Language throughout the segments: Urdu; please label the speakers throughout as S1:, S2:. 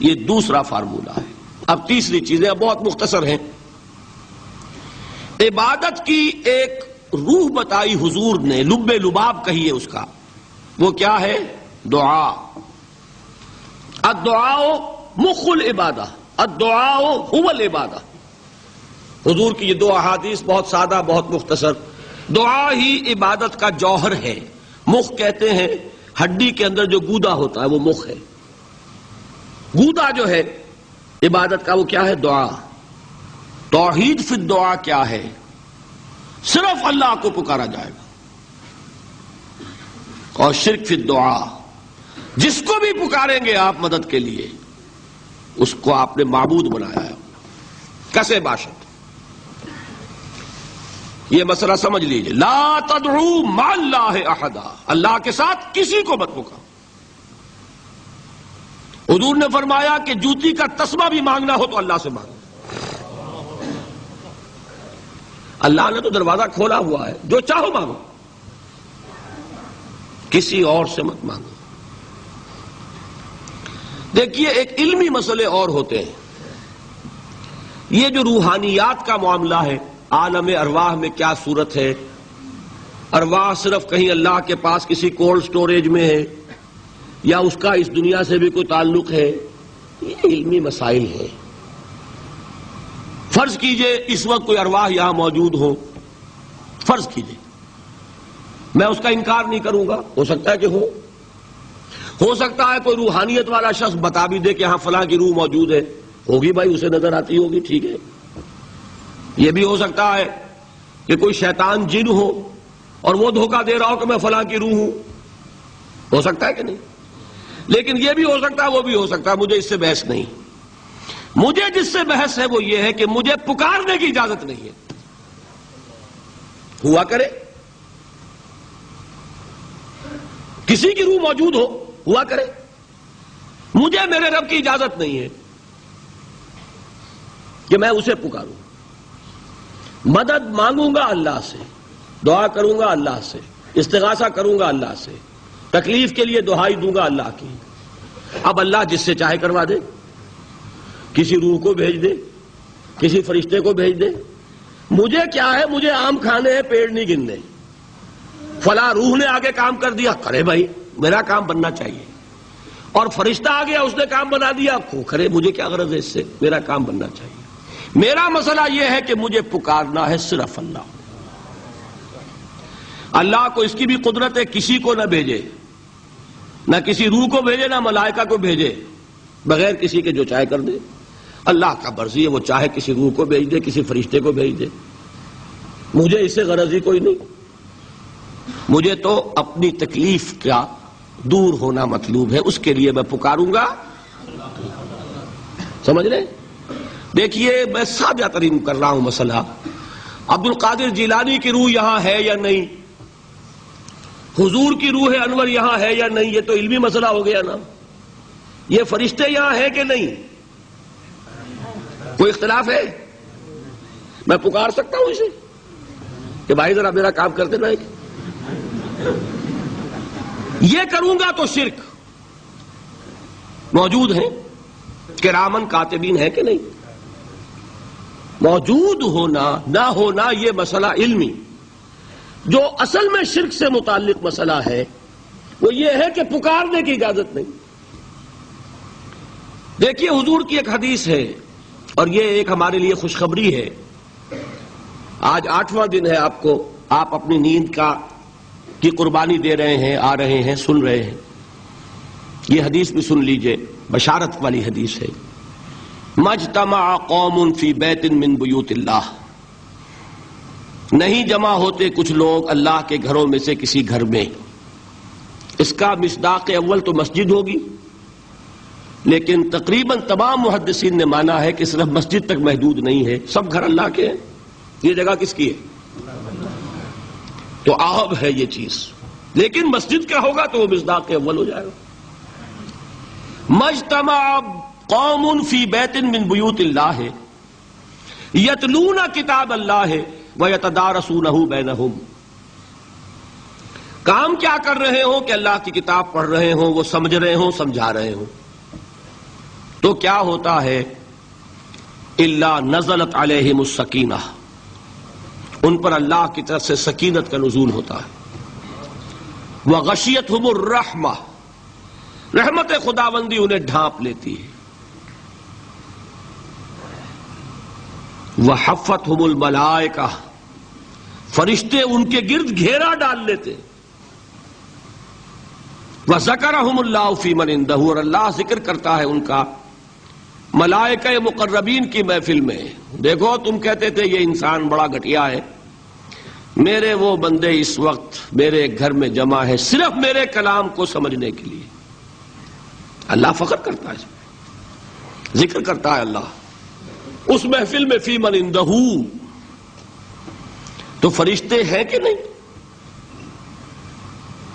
S1: یہ دوسرا فارمولہ ہے۔ اب تیسری چیزیں بہت مختصر ہیں۔ عبادت کی ایک روح بتائی حضور نے، لب لباب کہیے اس کا، وہ کیا ہے؟ دعا۔ الدعاء مخ العبادہ، الدعاء هو العبادہ۔ حضور کی یہ دو احادیث بہت سادہ، بہت مختصر۔ دعا ہی عبادت کا جوہر ہے۔ مخ کہتے ہیں ہڈی کے اندر جو گودا ہوتا ہے وہ مخ ہے۔ گودا جو ہے عبادت کا وہ کیا ہے؟ دعا۔ توحید فی الدعا کیا ہے؟ صرف اللہ کو پکارا جائے گا۔ اور شرک فی الدعا، جس کو بھی پکاریں گے آپ مدد کے لیے اس کو آپ نے معبود بنایا ہے، کسے باشد۔ یہ مسئلہ سمجھ لیجئے، لا تدعو مع اللہ احدا، اللہ کے ساتھ کسی کو مت پکارو۔ حضور نے فرمایا کہ جوتی کا تسمہ بھی مانگنا ہو تو اللہ سے مانگو۔ اللہ نے تو دروازہ کھولا ہوا ہے، جو چاہو مانگو، کسی اور سے مت مانگو۔ دیکھیے ایک علمی مسئلے اور ہوتے ہیں، یہ جو روحانیات کا معاملہ ہے، عالم ارواح میں کیا صورت ہے، ارواح صرف کہیں اللہ کے پاس کسی کولڈ سٹوریج میں ہے یا اس کا اس دنیا سے بھی کوئی تعلق ہے، یہ علمی مسائل ہیں۔ فرض کیجئے اس وقت کوئی ارواح یہاں موجود ہو، فرض کیجئے، میں اس کا انکار نہیں کروں گا، ہو سکتا ہے کہ ہو سکتا ہے کوئی روحانیت والا شخص بتا بھی دے کہ ہاں فلاں کی روح موجود ہے، ہوگی بھائی، اسے نظر آتی ہوگی، ٹھیک ہے۔ یہ بھی ہو سکتا ہے کہ کوئی شیطان جن ہو اور وہ دھوکہ دے رہا ہو کہ میں فلاں کی روح ہوں، ہو سکتا ہے کہ نہیں؟ لیکن یہ بھی ہو سکتا ہے، وہ بھی ہو سکتا ہے، مجھے اس سے بحث نہیں۔ مجھے جس سے بحث ہے وہ یہ ہے کہ مجھے پکارنے کی اجازت نہیں ہے۔ ہوا کرے کسی کی روح موجود ہوا کرے، مجھے میرے رب کی اجازت نہیں ہے کہ میں اسے پکاروں۔ مدد مانگوں گا اللہ سے، دعا کروں گا اللہ سے، استغاثہ کروں گا اللہ سے، تکلیف کے لیے دہائی دوں گا اللہ کی۔ اب اللہ جس سے چاہے کروا دے، کسی روح کو بھیج دے، کسی فرشتے کو بھیج دے، مجھے کیا ہے؟ مجھے آم کھانے ہیں، پیڑ نہیں گننے۔ فلاں روح نے آگے کام کر دیا، کرے بھائی، میرا کام بننا چاہیے۔ اور فرشتہ آ گیا، اس نے کام بنا دیا، کرے، مجھے کیا غرض ہے اس سے، میرا کام بننا چاہیے۔ میرا مسئلہ یہ ہے کہ مجھے پکارنا ہے صرف اللہ۔ اللہ کو اس کی بھی قدرت ہے، کسی کو نہ بھیجے، نہ کسی روح کو بھیجے، نہ ملائکہ کو بھیجے، بغیر کسی کے جو چاہے کر دے۔ اللہ کا مرضی ہے، وہ چاہے کسی روح کو بھیج دے، کسی فرشتے کو بھیج دے، مجھے اس سے غرض ہی کوئی نہیں۔ مجھے تو اپنی تکلیف کا دور ہونا مطلوب ہے، اس کے لیے میں پکاروں گا۔ سمجھ رہے؟ دیکھیے میں سادہ ترین کر رہا ہوں مسئلہ۔ عبد القادر جیلانی کی روح یہاں ہے یا نہیں، حضور کی روح انور یہاں ہے یا نہیں، یہ تو علمی مسئلہ ہو گیا نا۔ یہ فرشتے یہاں ہیں کہ نہیں، کوئی اختلاف ہے؟ میں پکار سکتا ہوں اسے کہ بھائی ذرا میرا کام کرتے رہے؟ یہ کروں گا تو شرک۔ موجود ہیں کرامن کاتبین ہے کہ نہیں؟ موجود ہونا نہ ہونا یہ مسئلہ علمی۔ جو اصل میں شرک سے متعلق مسئلہ ہے وہ یہ ہے کہ پکارنے کی اجازت نہیں۔ دیکھیے حضور کی ایک حدیث ہے، اور یہ ایک ہمارے لیے خوشخبری ہے۔ آج 8واں دن ہے، آپ اپنی نیند کی قربانی دے رہے ہیں، آ رہے ہیں، سن رہے ہیں۔ یہ حدیث بھی سن لیجئے، بشارت والی حدیث ہے۔ مجتمع قوم فی بیت من بیوت اللہ، نہیں جمع ہوتے کچھ لوگ اللہ کے گھروں میں سے کسی گھر میں۔ اس کا مصداق اول تو مسجد ہوگی، لیکن تقریباً تمام محدثین نے مانا ہے کہ صرف مسجد تک محدود نہیں ہے، سب گھر اللہ کے ہیں۔ یہ جگہ کس کی ہے؟ تو عام ہے یہ چیز، لیکن مسجد کا ہوگا تو وہ مصداق اول ہو جائے گا۔ مجتمع قوم فی بیت من بیوت اللہ یتلون کتاب اللہ ویتدارسونہ بینہم، کام کیا کر رہے ہوں کہ اللہ کی کتاب پڑھ رہے ہوں، وہ سمجھ رہے ہوں، سمجھا رہے ہوں۔ تو کیا ہوتا ہے؟ الا نزلت علیہم السکینہ، ان پر اللہ کی طرف سے سکینت کا نزول ہوتا ہے، وغشیتہم الرحمہ، رحمت خداوندی انہیں ڈھانپ لیتی ہے، وحفتہم الملائکہ، فرشتے ان کے گرد گھیرا ڈال لیتے، وذکرہم اللہ فی من عندہ، اور اللہ ذکر کرتا ہے ان کا ملائکہ مقربین کی محفل میں۔ دیکھو تم کہتے تھے یہ انسان بڑا گھٹیا ہے، میرے وہ بندے اس وقت میرے گھر میں جمع ہے صرف میرے کلام کو سمجھنے کے لیے۔ اللہ فخر کرتا ہے، ذکر کرتا ہے اللہ اس محفل میں فی من عندہ۔ تو فرشتے ہیں کہ نہیں؟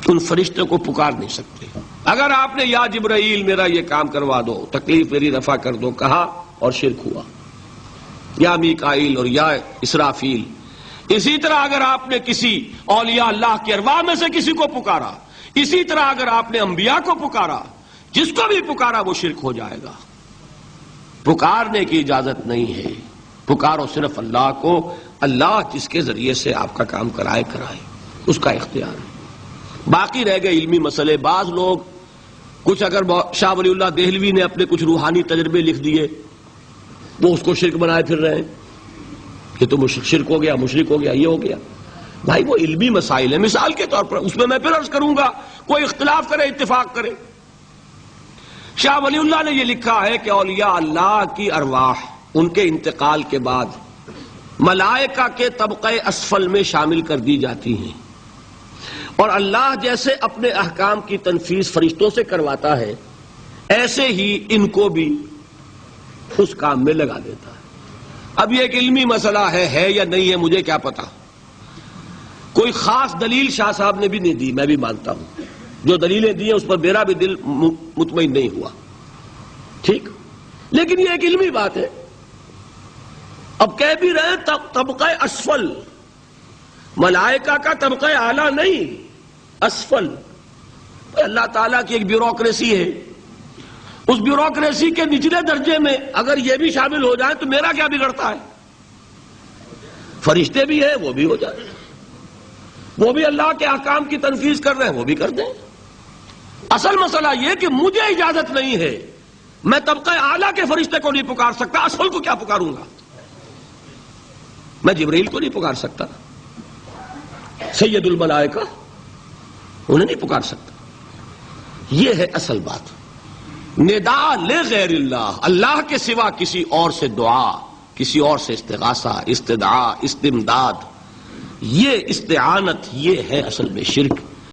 S1: ان فرشتے کو پکار نہیں سکتے۔ اگر آپ نے یا جبرائیل میرا یہ کام کروا دو، تکلیف میری رفع کر دو کہا اور شرک ہوا، یا میکائیل اور یا اسرافیل۔ اسی طرح اگر آپ نے کسی اولیاء اللہ کے ارواح میں سے کسی کو پکارا، اسی طرح اگر آپ نے انبیاء کو پکارا، جس کو بھی پکارا وہ شرک ہو جائے گا۔ پکارنے کی اجازت نہیں ہے، پکارو صرف اللہ کو، اللہ جس کے ذریعے سے آپ کا کام کرائے اس کا اختیار ہے۔ باقی رہ گئے علمی مسئلے۔ بعض لوگ کچھ اگر شاہ ولی اللہ دہلوی نے اپنے کچھ روحانی تجربے لکھ دیے، وہ اس کو شرک بنائے پھر رہے ہیں کہ تو شرک ہو گیا، مشرک ہو گیا، یہ ہو گیا۔ بھائی وہ علمی مسائل ہیں، مثال کے طور پر اس میں پھر عرض کروں گا، کوئی اختلاف کرے اتفاق کرے۔ شاہ ولی اللہ نے یہ لکھا ہے کہ اولیاء اللہ کی ارواح ان کے انتقال کے بعد ملائکہ کے طبقہ اسفل میں شامل کر دی جاتی ہیں، اور اللہ جیسے اپنے احکام کی تنفیذ فرشتوں سے کرواتا ہے، ایسے ہی ان کو بھی اس کام میں لگا دیتا ہے۔ اب یہ ایک علمی مسئلہ ہے یا نہیں ہے مجھے کیا پتا، کوئی خاص دلیل شاہ صاحب نے بھی نہیں دی، میں بھی مانتا ہوں، جو دلیلیں دی ہیں اس پر میرا بھی دل مطمئن نہیں ہوا، ٹھیک، لیکن یہ ایک علمی بات ہے۔ اب کہہ بھی رہے طبقہ اسفل، ملائکہ کا طبقہ اعلیٰ نہیں، اسفل۔ اللہ تعالیٰ کی ایک بیوروکریسی ہے، اس بیوروکریسی کے نچلے درجے میں اگر یہ بھی شامل ہو جائے تو میرا کیا بگڑتا ہے؟ فرشتے بھی ہیں، وہ بھی ہو جائے، وہ بھی اللہ کے احکام کی تنفیذ کر رہے ہیں، وہ بھی کر دیں۔ اصل مسئلہ یہ کہ مجھے اجازت نہیں ہے، میں طبقہ اعلیٰ کے فرشتے کو نہیں پکار سکتا، اسفل کو کیا پکاروں گا؟ میں جبرائیل کو نہیں پکار سکتا، سید الملائکہ انہیں نہیں پکار سکتا۔ یہ ہے اصل بات۔ نداء لغیر اللہ، اللہ کے سوا کسی اور سے دعا، کسی اور سے استغاثہ، استدعاء، استمداد، یہ استعانت، یہ ہے اصل میں شرک۔